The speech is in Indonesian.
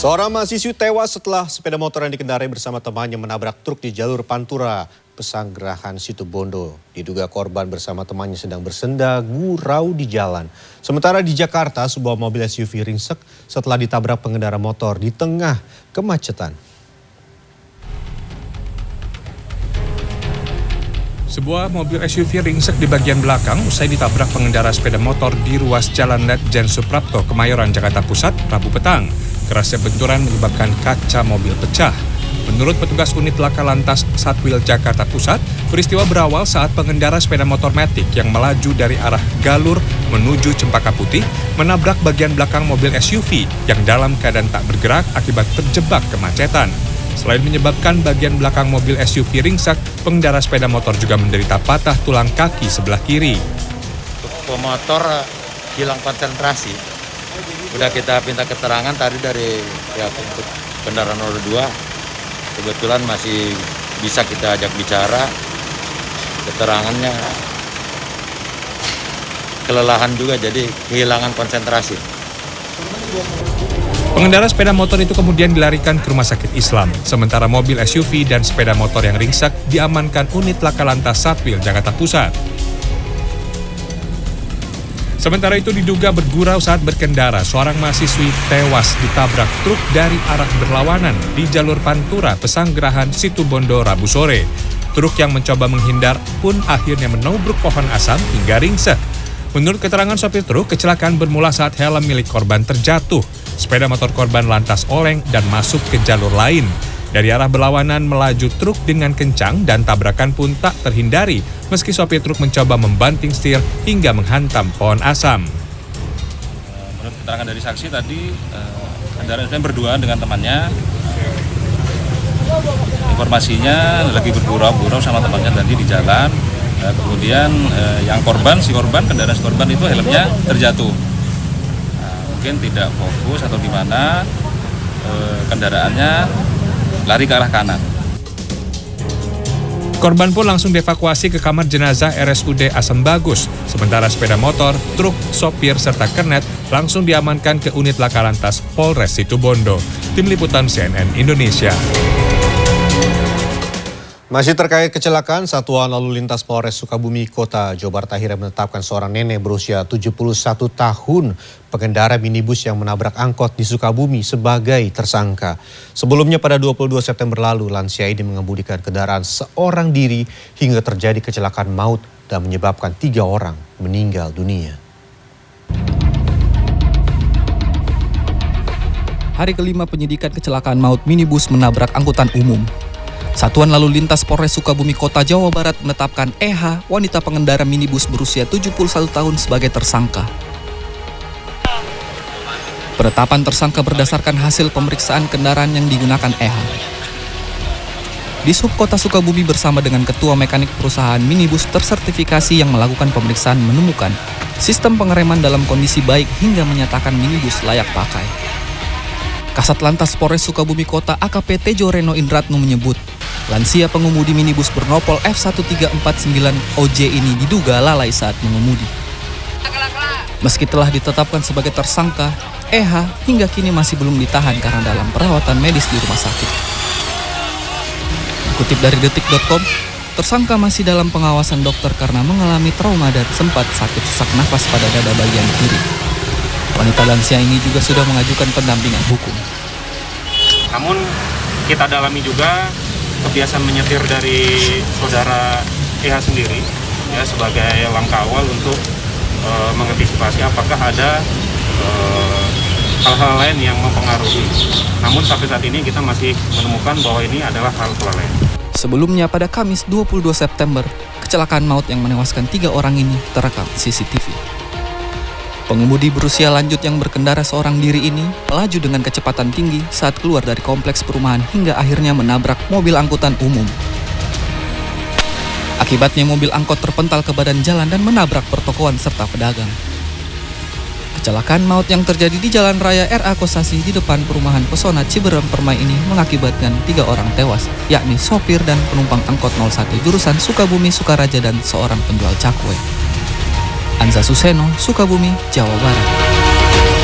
Seorang mahasiswi tewas setelah sepeda motor yang dikendarai bersama temannya menabrak truk di jalur Pantura, Pesanggerahan, Situbondo. Diduga korban bersama temannya sedang bersenda gurau di jalan. Sementara di Jakarta, sebuah mobil SUV ringsek setelah ditabrak pengendara motor di tengah kemacetan. Sebuah mobil SUV ringsek di bagian belakang usai ditabrak pengendara sepeda motor di ruas Jalan Ledjen Suprapto, Kemayoran, Jakarta Pusat, Rabu petang. Kerasnya benturan menyebabkan kaca mobil pecah. Menurut petugas unit laka lantas Satwil Jakarta Pusat, peristiwa berawal saat pengendara sepeda motor Matic yang melaju dari arah Galur menuju Cempaka Putih menabrak bagian belakang mobil SUV yang dalam keadaan tak bergerak akibat terjebak kemacetan. Selain menyebabkan bagian belakang mobil SUV ringsek, pengendara sepeda motor juga menderita patah tulang kaki sebelah kiri. Pemotor hilang konsentrasi. Udah kita minta keterangan tadi dari pihak kendaraan roda 2. Kebetulan masih bisa kita ajak bicara. Keterangannya kelelahan juga, jadi kehilangan konsentrasi. Pengendara sepeda motor itu kemudian dilarikan ke Rumah Sakit Islam. Sementara mobil SUV dan sepeda motor yang ringsek diamankan unit laka lantas Satwil Jakarta Pusat. Sementara itu diduga bergurau saat berkendara, seorang mahasiswi tewas ditabrak truk dari arah berlawanan di jalur Pantura, Pesanggerahan, Situbondo, Rabu sore. Truk yang mencoba menghindar pun akhirnya menobruk pohon asam hingga ringsek. Menurut keterangan sopir truk, kecelakaan bermula saat helm milik korban terjatuh. Sepeda motor korban lantas oleng dan masuk ke jalur lain. Dari arah berlawanan melaju truk dengan kencang dan tabrakan pun tak terhindari meski sopir truk mencoba membanting setir hingga menghantam pohon asam. Menurut keterangan dari saksi tadi, kendaraan berdua dengan temannya. Informasinya lagi bergurau-gurau sama temannya tadi di jalan. Kemudian si korban itu helmnya terjatuh. Mungkin tidak fokus atau di mana kendaraannya lari ke arah kanan. Korban pun langsung dievakuasi ke kamar jenazah RSUD Asam Bagus. Sementara sepeda motor, truk, sopir, serta kernet langsung diamankan ke unit laka lantas Polres Situbondo. Tim Liputan CNN Indonesia. Masih terkait kecelakaan, Satuan Lalu Lintas Polres Sukabumi Kota Jawa Barat akhirnya menetapkan seorang nenek berusia 71 tahun pengendara minibus yang menabrak angkot di Sukabumi sebagai tersangka. Sebelumnya pada 22 September lalu, lansia ini mengemudikan kendaraan seorang diri hingga terjadi kecelakaan maut dan menyebabkan 3 orang meninggal dunia. Hari kelima penyidikan kecelakaan maut minibus menabrak angkutan umum. Satuan Lalu Lintas Polres Sukabumi Kota Jawa Barat menetapkan EH, wanita pengendara minibus berusia 71 tahun sebagai tersangka. Penetapan tersangka berdasarkan hasil pemeriksaan kendaraan yang digunakan EH. Dishub Kota Sukabumi bersama dengan Ketua Mekanik Perusahaan Minibus Tersertifikasi yang melakukan pemeriksaan menemukan sistem pengereman dalam kondisi baik hingga menyatakan minibus layak pakai. Kasat Lantas Polres Sukabumi Kota AKP Tejo Reno Indratno menyebut, lansia pengemudi minibus bernopol F1349OJ ini diduga lalai saat mengemudi. Meski telah ditetapkan sebagai tersangka, EH hingga kini masih belum ditahan karena dalam perawatan medis di rumah sakit. Kutip dari detik.com, tersangka masih dalam pengawasan dokter karena mengalami trauma dan sempat sakit sesak nafas pada dada bagian kiri. Wanita lansia ini juga sudah mengajukan pendampingan hukum. Namun kita dalami juga kebiasaan menyetir dari saudara EH sendiri ya sebagai langkah awal untuk mengantisipasi apakah ada hal-hal lain yang mempengaruhi. Namun sampai saat ini kita masih menemukan bahwa ini adalah hal kelalaian. Sebelumnya pada Kamis 22 September, kecelakaan maut yang menewaskan 3 orang ini terekam CCTV. Pengemudi berusia lanjut yang berkendara seorang diri ini melaju dengan kecepatan tinggi saat keluar dari kompleks perumahan hingga akhirnya menabrak mobil angkutan umum. Akibatnya mobil angkot terpental ke badan jalan dan menabrak pertokoan serta pedagang. Kecelakaan maut yang terjadi di Jalan Raya RA Kosasi di depan perumahan Pesona Ciberem Permai ini mengakibatkan 3 orang tewas, yakni sopir dan penumpang angkot 01 jurusan Sukabumi Sukaraja dan seorang penjual cakwe. Anza Suseno, Sukabumi, Jawa Barat.